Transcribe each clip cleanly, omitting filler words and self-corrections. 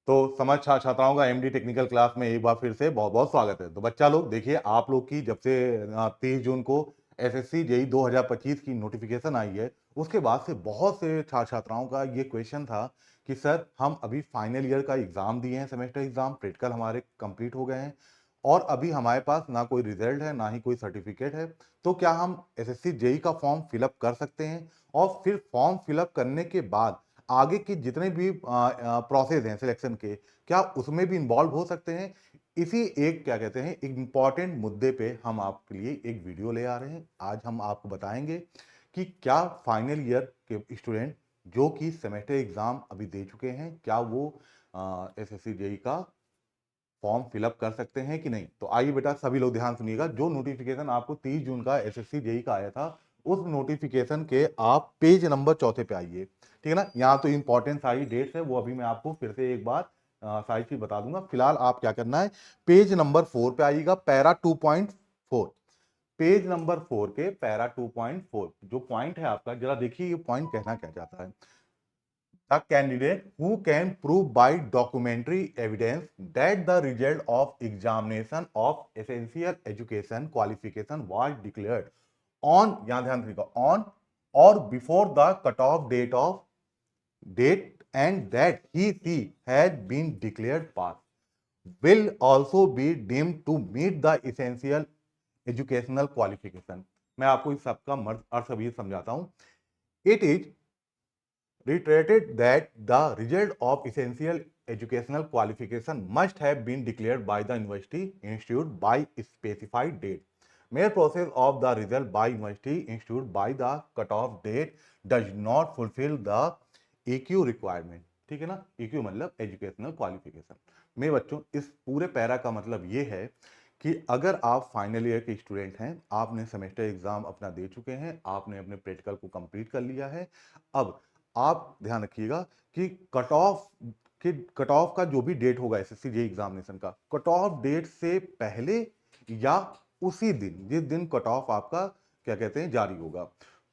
तो समझ छात्राओं का एमडी टेक्निकल क्लास में एक बार फिर से बहुत-बहुत स्वागत है। तो बच्चा लोग देखिए आप लोग की जब से 23 जून को एसएससी जेईई 2025 की नोटिफिकेशन आई है, उसके बाद से बहुत से छात्राओं का ये क्वेश्चन था कि सर हम अभी फाइनल ईयर का एग्ज़ाम दिए हैं, सेमेस्टर एग्ज़ाम, प्रैक्टिकल हमारे कंप्लीट हो गए हैं और अभी हमारे पास ना कोई रिजल्ट है, ना ही कोई सर्टिफिकेट है। तो क्या हम एसएससी जेईई का फॉर्म फिल अप कर सकते हैं? और फिर फॉर्म फिल अप करने के बाद आगे के जितने भी प्रोसेस हैं सिलेक्शन के, क्या उसमें भी इन्वॉल्व हो सकते हैं? इसी एक क्या कहते हैं, एक इम्पोर्टेंट मुद्दे पे हम आपके लिए एक वीडियो ले आ रहे हैं। आज हम आपको बताएँगे कि क्या फाइनल ईयर के स्टूडेंट जो कि सेमेस्टर एग्ज़ाम अभी दे चुके हैं, क्या वो एसएससी जेईई का फॉर्म फिल अप कर सकते हैं कि नहीं? तो आइए बेटा सभी लोग ध्यान सुनिएगा, जो नोटिफ़िकेशन आपको 30 जून का एसएससी जेईई का आया था, उस नोटिफ़िकेशन के आप पेज नंबर 4 पे आइए, ठीक है ना? यहाँ तो इम्पोर्टेंट सारी डेट्स है, वो अभी मैं आपको फिर से एक बार सारी चीज़ बता दूँगा। फिलहाल आप क्या करना है, पेज नंबर 4 पे आइएगा, पैरा 2.4 पेज नंबर 4 के पैरा 2.4 जो पॉइंट है आपका, ज़रा देखिए ये पॉइंट कहना क्या चाहता है? A candidate who can prove by documentary evidence that the result of examination of essential education qualification was declared on यहाँ ध्यान दीजिएगा on or before the cutoff date and that he had been declared pass will also be deemed to meet the essential educational qualification। मैं आपको इस सबका अर्थ अभी समझाता हूं। It is reiterated that the result of essential educational qualification must have been declared by the university institute by specified date. Mere process of the result by university institute by the cutoff date does not fulfill the EQ requirement। ठीक है ना? EQ मतलब educational qualification. मेरे बच्चों इस पूरे para का मतलब ये है कि अगर आप फाइनल ईयर के स्टूडेंट हैं, आपने सेमेस्टर एग्जाम अपना दे चुके हैं, आपने अपने प्रैक्टिकल को कंप्लीट कर लिया है, अब आप ध्यान रखिएगा कि कट ऑफ का जो भी डेट होगा एसएससी जेईई एग्जामिनेशन का, कट ऑफ डेट से पहले या उसी दिन जिस दिन कट ऑफ आपका क्या कहते हैं जारी होगा,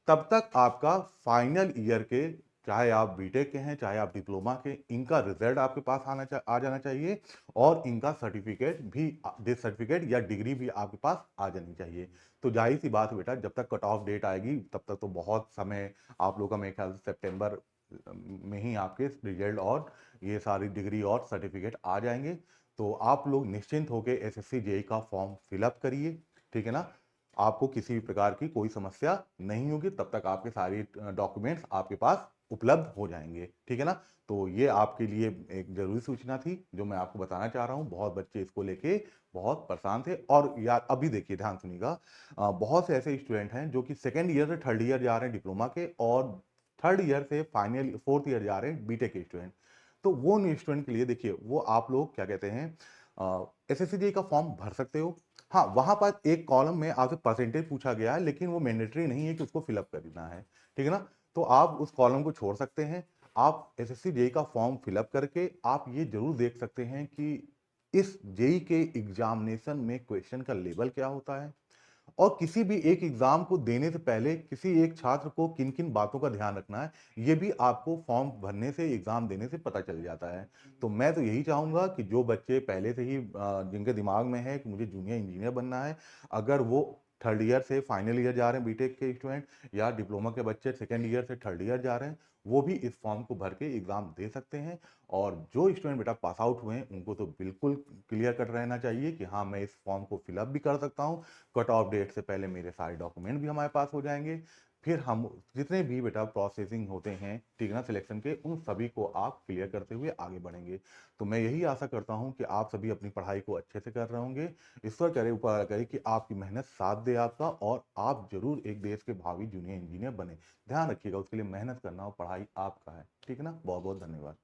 तब तक आपका फाइनल ईयर के, चाहे आप बीटेक के हैं चाहे आप डिप्लोमा के, इनका रिजल्ट आपके पास आ जाना चाहिए और इनका सर्टिफिकेट भी, डेथ सर्टिफिकेट या डिग्री भी आपके पास आ जानी चाहिए। तो जाहिर सी बात है बेटा, जब तक कट ऑफ डेट आएगी तब तक तो बहुत समय आप लोग का, मेरे ख्याल से सितंबर में ही आपके रिजल्ट और ये सारी डिग्री और सर्टिफिकेट आ जाएंगे। तो आप लोग निश्चिंत होकर एसएससी जेईई का फॉर्म फिलअप करिए, ठीक है ना? आपको किसी भी प्रकार की कोई समस्या नहीं होगी, तब तक आपके सारे डॉक्यूमेंट्स आपके पास उपलब्ध हो जाएंगे, ठीक है ना? तो ये आपके लिए एक जरूरी सूचना थी जो मैं आपको बताना चाह रहा हूँ। बहुत बच्चे इसको लेके बहुत परेशान थे और यार अभी देखिए ध्यान सुनिएगा, बहुत से ऐसे स्टूडेंट हैं जो कि सेकेंड ईयर से थर्ड ईयर जा रहे हैं डिप्लोमा के और थर्ड ईयर से फाइनल फोर्थ ईयर जा रहे हैं बीटेक के स्टूडेंट। तो वो स्टूडेंट के लिए देखिए, वो आप लोग क्या कहते हैं, एसएससी का फॉर्म भर सकते हो। हाँ, वहां पर एक कॉलम में आपसे परसेंटेज पूछा गया है, लेकिन वो मैंडेटरी नहीं है कि उसको फिलअप करना है, ठीक है ना? तो आप उस कॉलम को छोड़ सकते हैं। आप एसएससी जेई का फॉर्म फिलअप करके आप ये जरूर देख सकते हैं कि इस जेई के एग्जामिनेशन में क्वेश्चन का लेवल क्या होता है और किसी भी एक एग्जाम को देने से पहले किसी एक छात्र को किन किन बातों का ध्यान रखना है, ये भी आपको फॉर्म भरने से, एग्जाम देने से पता चल जाता है। तो मैं तो यही चाहूंगा कि जो बच्चे पहले से ही जिनके दिमाग में है कि मुझे जूनियर इंजीनियर बनना है, अगर वो थर्ड ईयर से फाइनल ईयर जा रहे हैं बीटेक के स्टूडेंट, या डिप्लोमा के बच्चे सेकेंड ईयर से थर्ड ईयर जा रहे हैं, वो भी इस फॉर्म को भर के एग्जाम दे सकते हैं। और जो स्टूडेंट बेटा पास आउट हुए हैं उनको तो बिल्कुल क्लियर कट रहना चाहिए कि हाँ, मैं इस फॉर्म को फिलअप भी कर सकता हूँ, कट ऑफ डेट से पहले मेरे सारे डॉक्यूमेंट भी हमारे पास हो जाएंगे। फिर हम जितने भी बेटा प्रोसेसिंग होते हैं, ठीक है ना, सिलेक्शन के, उन सभी को आप क्लियर करते हुए आगे बढ़ेंगे। तो मैं यही आशा करता हूं कि आप सभी अपनी पढ़ाई को अच्छे से कर रहे होंगे। ईश्वर करे, ऊपर करे कि आपकी मेहनत साथ दे आपका और आप जरूर एक देश के भावी जूनियर इंजीनियर बने। ध्यान रखिएगा, उसके लिए मेहनत करना और पढ़ाई आपका है, ठीक है ना? बहुत बहुत धन्यवाद।